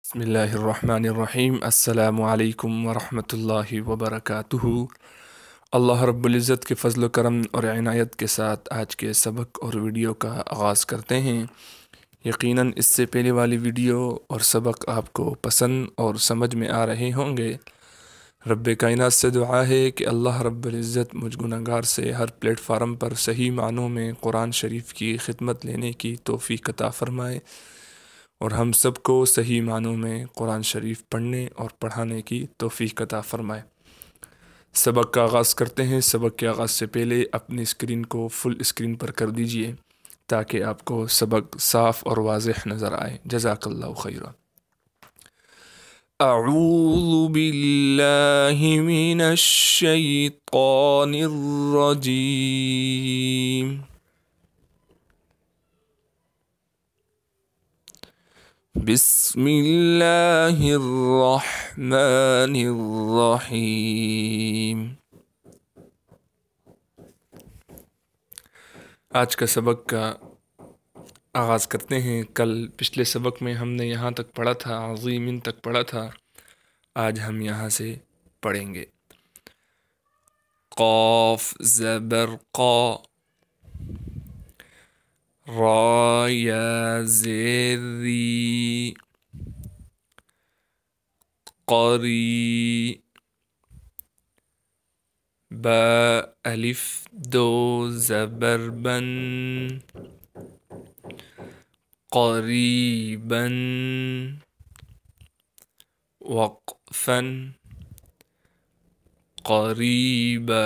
बिस्मिल्लाहिर्रहमानिर्रहीम। अस्सलामु अलैकुम वरहमतुल्लाहि वबरकातुहू। अल्लाह रब्बुल इज़्ज़त के फ़ज़ल व करम और इनायत के साथ आज के सबक और वीडियो का आगाज़ करते हैं। यकीनन इससे पहले वाली वीडियो और सबक आपको पसंद और समझ में आ रहे होंगे। रब्बे कायनात से दुआ है कि अल्लाह रब्बुल इज़्ज़त मुझ गुनहगार से हर प्लेटफार्म पर सही मानों में कुरान शरीफ की खिदमत लेने की तौफ़ीक़ अता फ़रमाए और हम सबको सही मानों में कुरान शरीफ पढ़ने और पढ़ाने की तौफ़ीक़ अता फ़रमाए। सबक का आगाज़ करते हैं। सबक के आगाज़ से पहले अपनी स्क्रीन को फुल स्क्रीन पर कर दीजिए ताकि आपको सबक साफ़ और वाज़ेह नज़र आए। जज़ाकल्लाहु खैरा। अऊज़ु बिल्लाहि मिनश शैतानिर रजीम। बिस्मिल्लाहिर्रहमानिर्रहीम। आज का सबक का आगाज़ करते हैं। कल पिछले सबक में हमने यहाँ तक पढ़ा था, अज़ीमिन तक पढ़ा था। आज हम यहाँ से पढ़ेंगे। क़ाफ़ ज़बर क़ा, रा या ज़ेर री, क़री, बा अलिफ दो ज़बर बन, क़रीबन, वक़्फ़न, क़रीबा,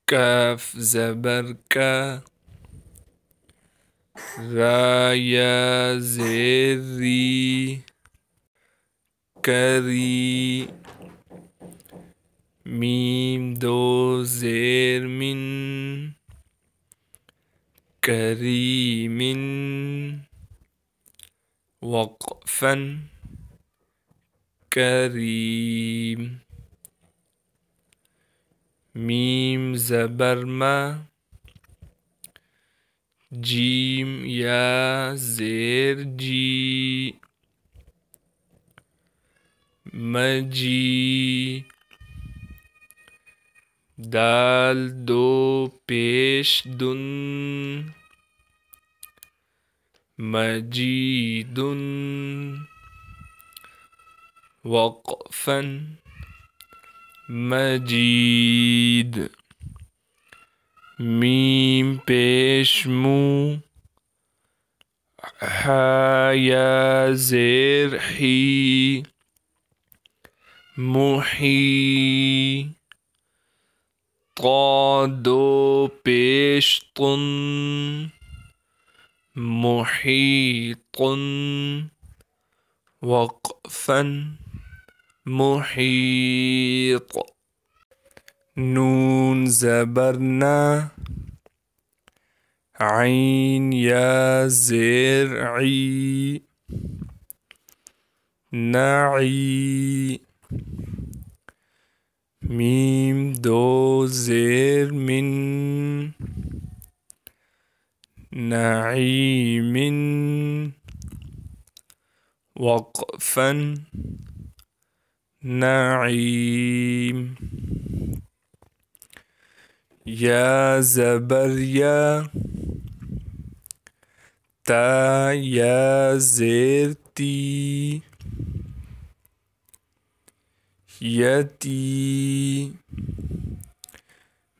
काफ ज़बर का, रा या ज़ेर री, करी, मीम दो ज़ेर मिन, करीमिन, वक़्फ़न, करीम, मीम ज़बर मा, जीम या ज़ेर जी, मजी, दाल दो पेश दुन, मजीदुन, वक़्फ़न, मजीद, मीम पेश मू, हा या ज़ेर ही, मुही, ता दो पेश तुन, मुहीतुन, वक़्फ़न, मुहीत, नून ज़बर ना, आइन या ज़ेर ई, नाई, मीम दो ज़ेर मिन, नाईमिन, वक़्फ़न, नाईम, या ज़बर या, ता या ज़ेर ती, यती,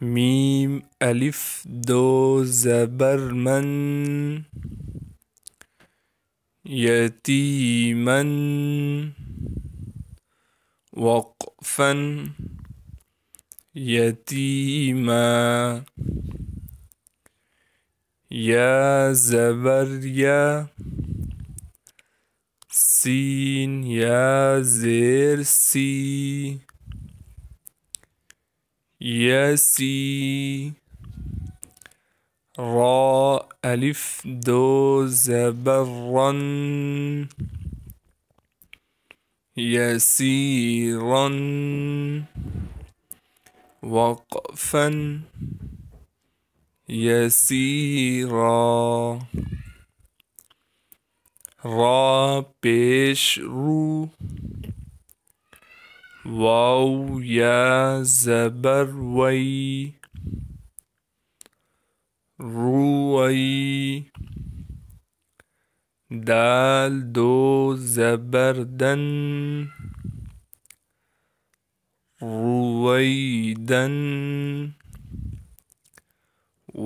मीम अलिफ दो ज़बर मन, यतीमन, वक़्फ़न, यतीमा, या ज़बर या, सीन या ज़ेर सी, यसी, रा अलिफ दो ज़बर रन, यसीरन, वक़्फ़न, यसीरा, रा पेश रू, वाव या ज़बर वई, रुवई, दाल दो ज़बर दन, रुवैदन,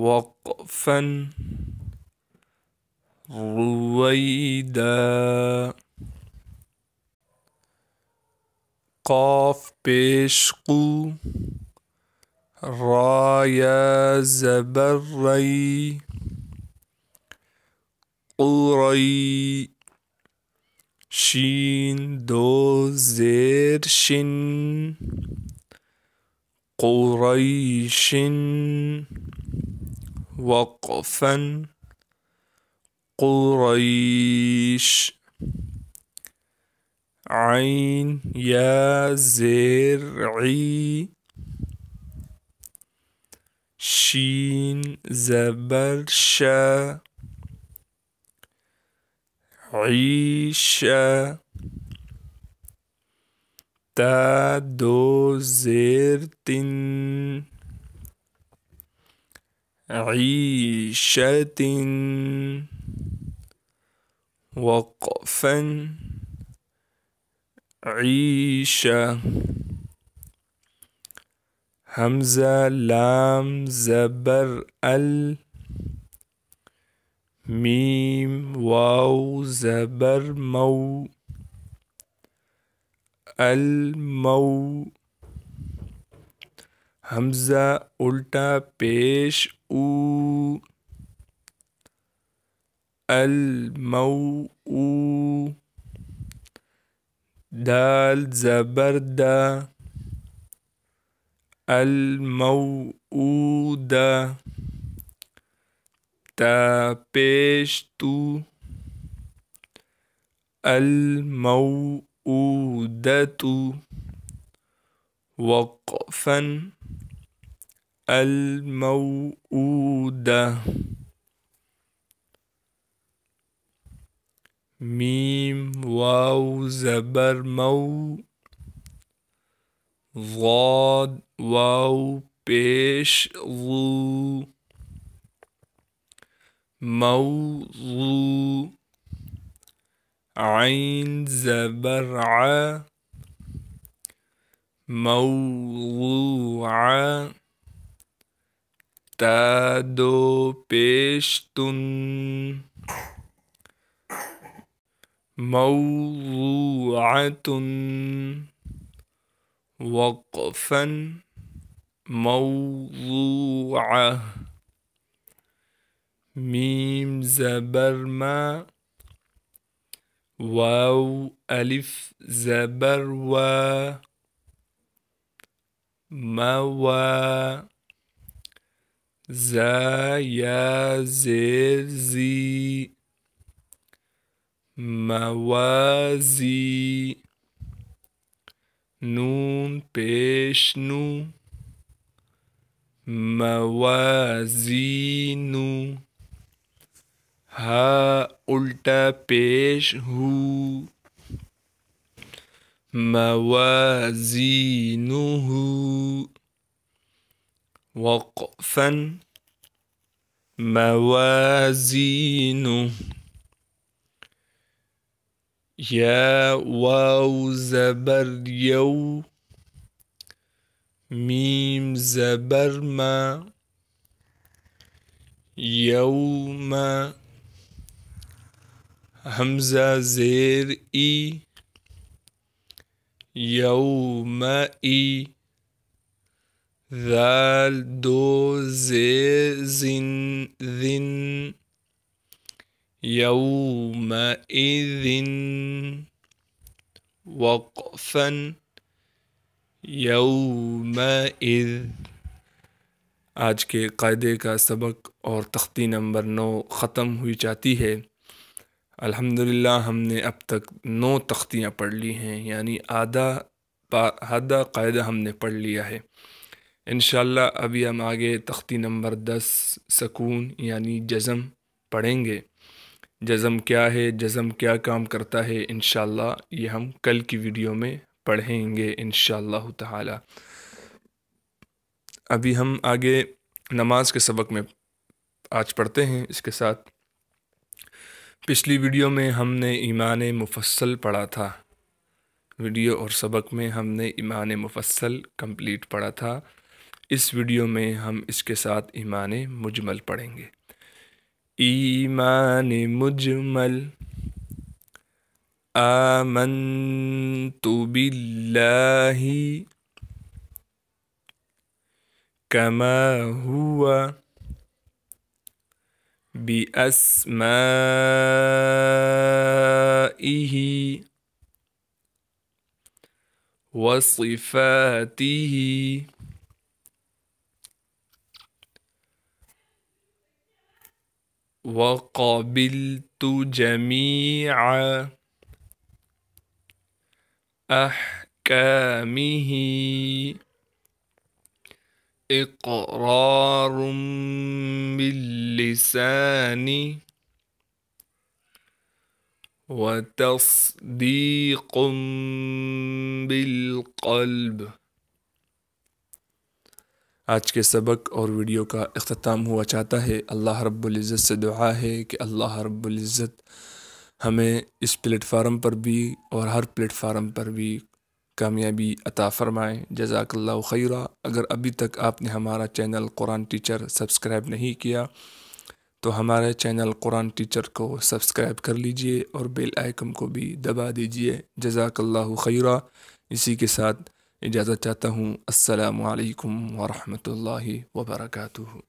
वक़फ़न, रुवैदा, क़ाफ पेश क़ू, रा या ज़बर रई, क़ुरई, शीन दो ज़ेर शिन, क़ुरैशिन, वक़फ़न, क़ुरैश, आइन या ज़ेर ई, शीन ज़बर शा, ईशा, ता दो ज़ेर तिन, ईशतिन, वक़फ़न, ईशा, हमज़ा लाम ज़बर अल, मीम वाव ज़बर मऊ, अल मऊ, हमज़ा उल्टा पेश ऊ, अल मऊ ऊ, दाल ज़बर दा, अल मऊ ऊ दा, ता पेश तू, अल मऊ ऊ दतु, वक़फ़न, अल मऊ ऊ दा, मीम वाव ज़बर मऊ, ज़ाद वाव पेश ज़ू, मऊ, आइन ज़बर आ, मौज़ूआ, ता दो पेश तुन, मौज़ूअतुन, वक़फ़न, मौज़ूआ, मीम ज़बर मा, वाव अलिफ ज़बर वा, मवा, ज़ा या ज़ेर ज़ी, मवाज़ी, नून पेश नू, मवाज़ीनू, हा उल्टा पेश हू, मवाज़ीनुहु, वक़फ़न, मवाज़ीनु, या वाव ज़बर यौ, मीम ज़बर मा, यौमा, हमज़ा ज़ेर ई, यौमई, ज़ाल दो ज़ेर ज़िन ज़िन, यौमइज़िन, वक़फ़न, यौमइज़। आज के कायदे का सबक और तख्ती नंबर 9 ख़त्म हुई जाती है। अल्हम्दुलिल्लाह हमने अब तक 9 तख्तियाँ पढ़ ली हैं, यानी आधा कायदा हमने पढ़ लिया है। इंशाअल्लाह अभी हम आगे तख्ती नंबर 10 सकून यानी जज़म पढ़ेंगे। जज़म क्या है, जज़म क्या काम करता है, इंशाअल्लाह ये हम कल की वीडियो में पढ़ेंगे इंशाअल्लाह ताला। अभी हम आगे नमाज के सबक में आज पढ़ते हैं। इसके साथ पिछली वीडियो में हमने ईमान मुफस्सल पढ़ा था। वीडियो और सबक में हमने ईमान मुफस्सल कंप्लीट पढ़ा था। इस वीडियो में हम इसके साथ ईमान मुजमल पढ़ेंगे। ईमान मुजमल, आमन्तु बिल्लाहि कमा हुआ बिअस्माइहि वसिफातिहि वक़बिलतु जमीअ अहकामिहि इक़रारुम बिल्लिसानी व तस्दीक़ुम बिल्क़ल्ब। आज के सबक और वीडियो का इख्तिताम हुआ चाहता है। अल्लाह रब्बुल इज़्ज़त से दुआ है कि अल्लाह रब्बुल इज़्ज़त हमें इस प्लेटफार्म पर भी और हर प्लेटफार्म पर भी कामयाबी अता फ़रमाएँ। जज़ाकल्लाहु खैरा। अगर अभी तक आपने हमारा चैनल कुरान टीचर सब्सक्राइब नहीं किया तो हमारे चैनल कुरान टीचर को सब्सक्राइब कर लीजिए और बेल आइकन को भी दबा दीजिए। जज़ाकल्लाहु खैरा। इसी के साथ इजाज़त चाहता हूँ। अस्सलामु अलैकुम व रहमतुल्लाहि व बरकातुहू।